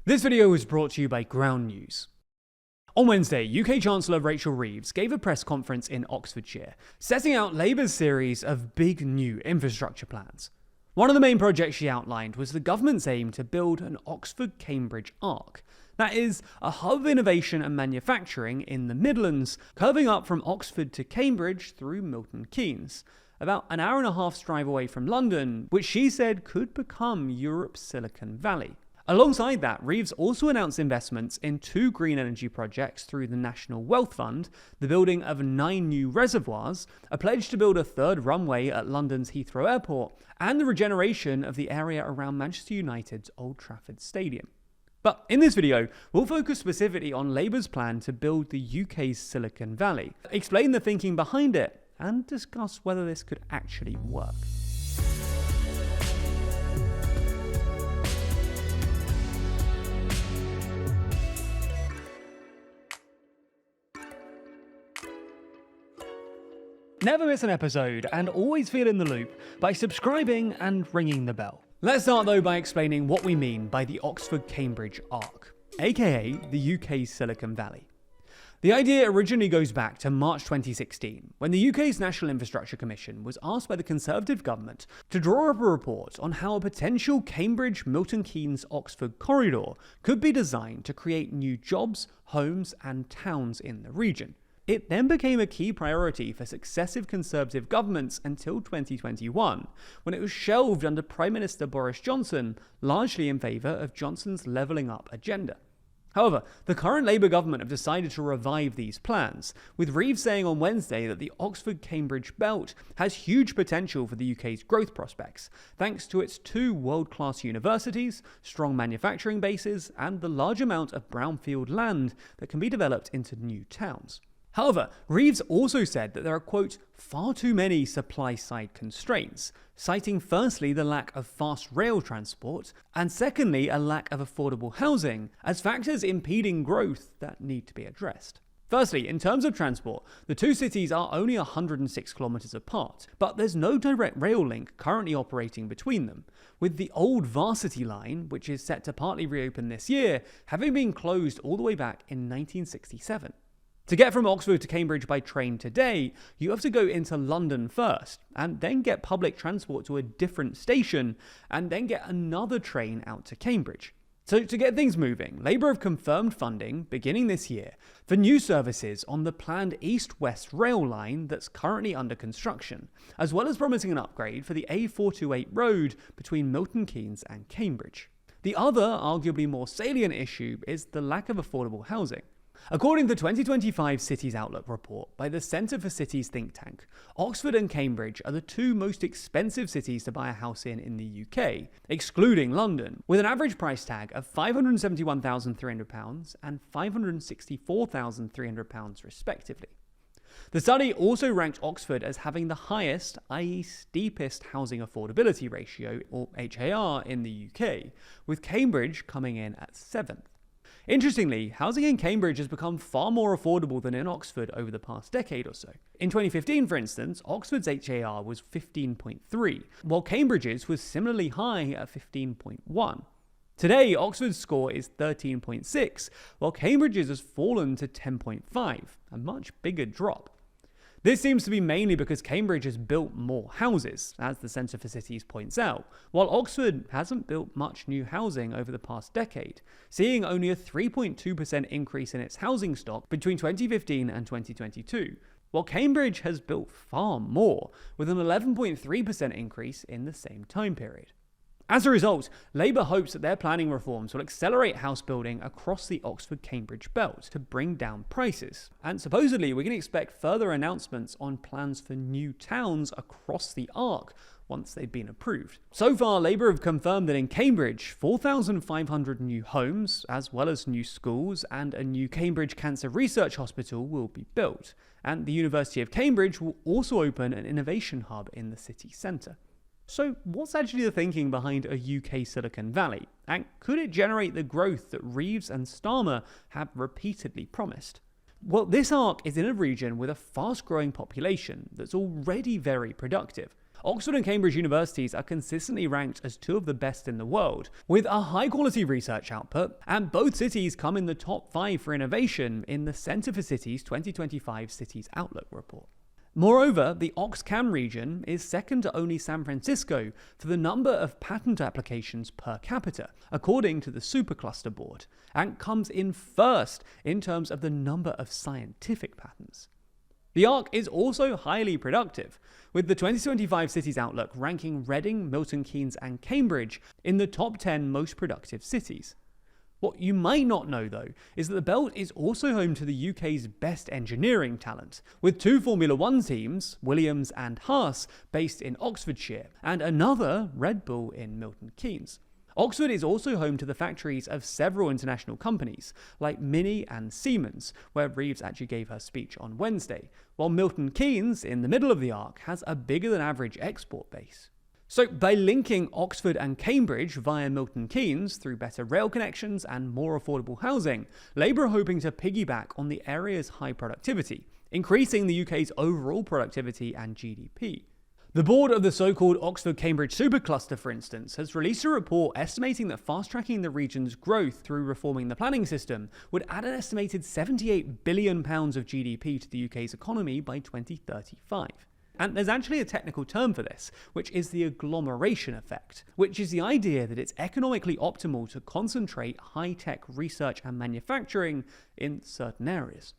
This video was brought to you by Ground News. On Wednesday, UK Chancellor Rachel Reeves gave a press conference in Oxfordshire, setting out Labour's series of big new infrastructure plans. One of the main projects she outlined was the government's aim to build an Oxford-Cambridge arc. That is, a hub of innovation and manufacturing in the Midlands, curving up from Oxford to Cambridge through Milton Keynes, about an hour and a half's drive away from London, which she said could become Europe's Silicon Valley. Alongside that, Reeves also announced investments in 2 green energy projects through the National Wealth Fund, the building of 9 new reservoirs, a pledge to build a 3rd runway at London's Heathrow Airport, and the regeneration of the area around Manchester United's Old Trafford Stadium. But in this video, we'll focus specifically on Labour's plan to build the UK's Silicon Valley, explain the thinking behind it, and discuss whether this could actually work. Never miss an episode and always feel in the loop by subscribing and ringing the bell. Let's start though by explaining what we mean by the Oxford-Cambridge arc, aka the UK's Silicon Valley. The idea originally goes back to March 2016, when the UK's National Infrastructure Commission was asked by the Conservative government to draw up a report on how a potential Cambridge-Milton Keynes-Oxford corridor could be designed to create new jobs, homes and towns in the region. It then became a key priority for successive Conservative governments until 2021, when it was shelved under Prime Minister Boris Johnson, largely in favour of Johnson's levelling up agenda. However, the current Labour government have decided to revive these plans, with Reeves saying on Wednesday that the Oxford-Cambridge belt has huge potential for the UK's growth prospects, thanks to its 2 world-class universities, strong manufacturing bases, and the large amount of brownfield land that can be developed into new towns. However, Reeves also said that there are, quote, far too many supply-side constraints, citing firstly the lack of fast rail transport, and secondly a lack of affordable housing, as factors impeding growth that need to be addressed. Firstly, in terms of transport, the 2 cities are only 106 kilometres apart, but there's no direct rail link currently operating between them, with the old Varsity line, which is set to partly reopen this year, having been closed all the way back in 1967. To get from Oxford to Cambridge by train today, you have to go into London first, and then get public transport to a different station, and then get another train out to Cambridge. So to get things moving, Labour have confirmed funding, beginning this year, for new services on the planned east-west rail line that's currently under construction, as well as promising an upgrade for the A428 road between Milton Keynes and Cambridge. The other, arguably more salient issue is the lack of affordable housing. According to the 2025 Cities Outlook report by the Centre for Cities think tank, Oxford and Cambridge are the 2 most expensive cities to buy a house in the UK, excluding London, with an average price tag of £571,300 and £564,300 respectively. The study also ranked Oxford as having the highest, i.e. steepest housing affordability ratio, or HAR, in the UK, with Cambridge coming in at 7th. Interestingly, housing in Cambridge has become far more affordable than in Oxford over the past decade or so. In 2015, for instance, Oxford's HAR was 15.3, while Cambridge's was similarly high at 15.1. Today, Oxford's score is 13.6, while Cambridge's has fallen to 10.5, a much bigger drop. This seems to be mainly because Cambridge has built more houses, as the Centre for Cities points out, while Oxford hasn't built much new housing over the past decade, seeing only a 3.2% increase in its housing stock between 2015 and 2022, while Cambridge has built far more, with an 11.3% increase in the same time period. As a result, Labour hopes that their planning reforms will accelerate house building across the Oxford-Cambridge belt to bring down prices. And supposedly, we can expect further announcements on plans for new towns across the arc once they've been approved. So far, Labour have confirmed that in Cambridge, 4,500 new homes, as well as new schools and a new Cambridge Cancer Research Hospital will be built. And the University of Cambridge will also open an innovation hub in the city centre. So what's actually the thinking behind a UK Silicon Valley? And could it generate the growth that Reeves and Starmer have repeatedly promised? Well, this arc is in a region with a fast-growing population that's already very productive. Oxford and Cambridge universities are consistently ranked as two of the best in the world, with a high-quality research output, and both cities come in the top 5 for innovation in the Centre for Cities 2025 Cities Outlook report. Moreover, the Ox-Cam region is second to only San Francisco for the number of patent applications per capita, according to the Supercluster Board, and comes in first in terms of the number of scientific patents. The ARC is also highly productive, with the 2025 Cities Outlook ranking Reading, Milton Keynes and Cambridge in the top 10 most productive cities. What you might not know, though, is that the Belt is also home to the UK's best engineering talent, with 2 Formula 1 teams, Williams and Haas, based in Oxfordshire, and another, Red Bull, in Milton Keynes. Oxford is also home to the factories of several international companies, like Mini and Siemens, where Reeves actually gave her speech on Wednesday, while Milton Keynes, in the middle of the arc, has a bigger than average export base. So by linking Oxford and Cambridge via Milton Keynes through better rail connections and more affordable housing, Labour are hoping to piggyback on the area's high productivity, increasing the UK's overall productivity and GDP. The board of the so-called Oxford-Cambridge Supercluster, for instance, has released a report estimating that fast-tracking the region's growth through reforming the planning system would add an estimated £78 billion of GDP to the UK's economy by 2035. And there's actually a technical term for this, which is the agglomeration effect, which is the idea that it's economically optimal to concentrate high-tech research and manufacturing in certain areas.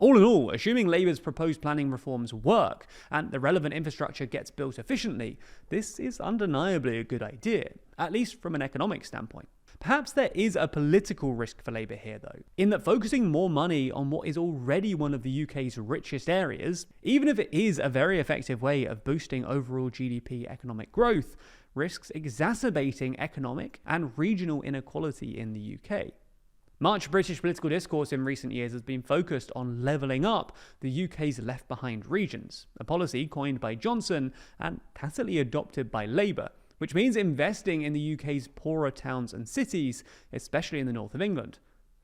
All in all, assuming Labour's proposed planning reforms work and the relevant infrastructure gets built efficiently, this is undeniably a good idea, at least from an economic standpoint. Perhaps there is a political risk for Labour here, though, in that focusing more money on what is already one of the UK's richest areas, even if it is a very effective way of boosting overall GDP economic growth, risks exacerbating economic and regional inequality in the UK. Much British political discourse in recent years has been focused on levelling up the UK's left-behind regions, a policy coined by Johnson and tacitly adopted by Labour, which means investing in the UK's poorer towns and cities, especially in the north of England.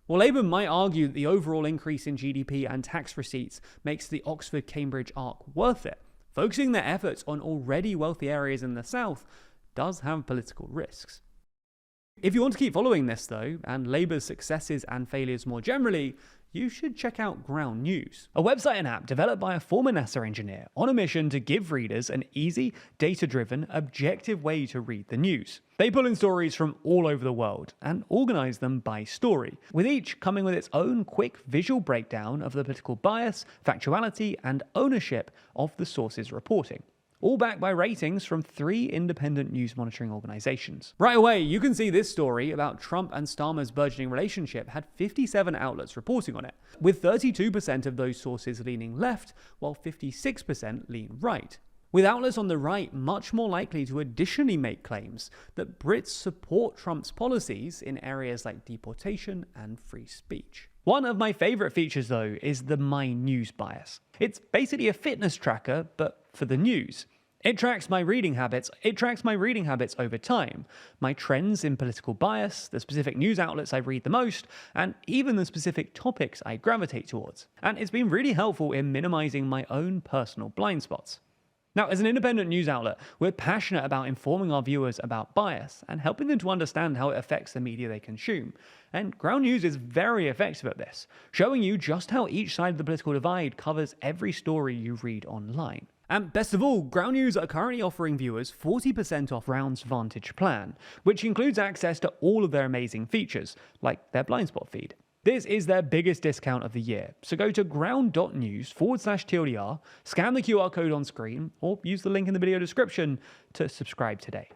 While Labour might argue that the overall increase in GDP and tax receipts makes the Oxford-Cambridge arc worth it, focusing their efforts on already wealthy areas in the south does have political risks. If you want to keep following this, though, and Labour's successes and failures more generally, you should check out Ground News, a website and app developed by a former NASA engineer on a mission to give readers an easy, data-driven, objective way to read the news. They pull in stories from all over the world and organise them by story, with each coming with its own quick visual breakdown of the political bias, factuality, and ownership of the source's reporting. All backed by ratings from 3 independent news monitoring organizations. Right away, you can see this story about Trump and Starmer's burgeoning relationship had 57 outlets reporting on it, with 32% of those sources leaning left, while 56% lean right. With outlets on the right much more likely to additionally make claims that Brits support Trump's policies in areas like deportation and free speech. One of my favourite features, though, is the My News bias. It's basically a fitness tracker, but for the news. It tracks my reading habits over time, my trends in political bias, the specific news outlets I read the most, and even the specific topics I gravitate towards. And it's been really helpful in minimizing my own personal blind spots. Now, as an independent news outlet, we're passionate about informing our viewers about bias and helping them to understand how it affects the media they consume. And Ground News is very effective at this, showing you just how each side of the political divide covers every story you read online. And best of all, Ground News are currently offering viewers 40% off Round's Vantage plan, which includes access to all of their amazing features, like their blind spot feed. This is their biggest discount of the year, so go to ground.news/TLDR, scan the QR code on screen, or use the link in the video description to subscribe today.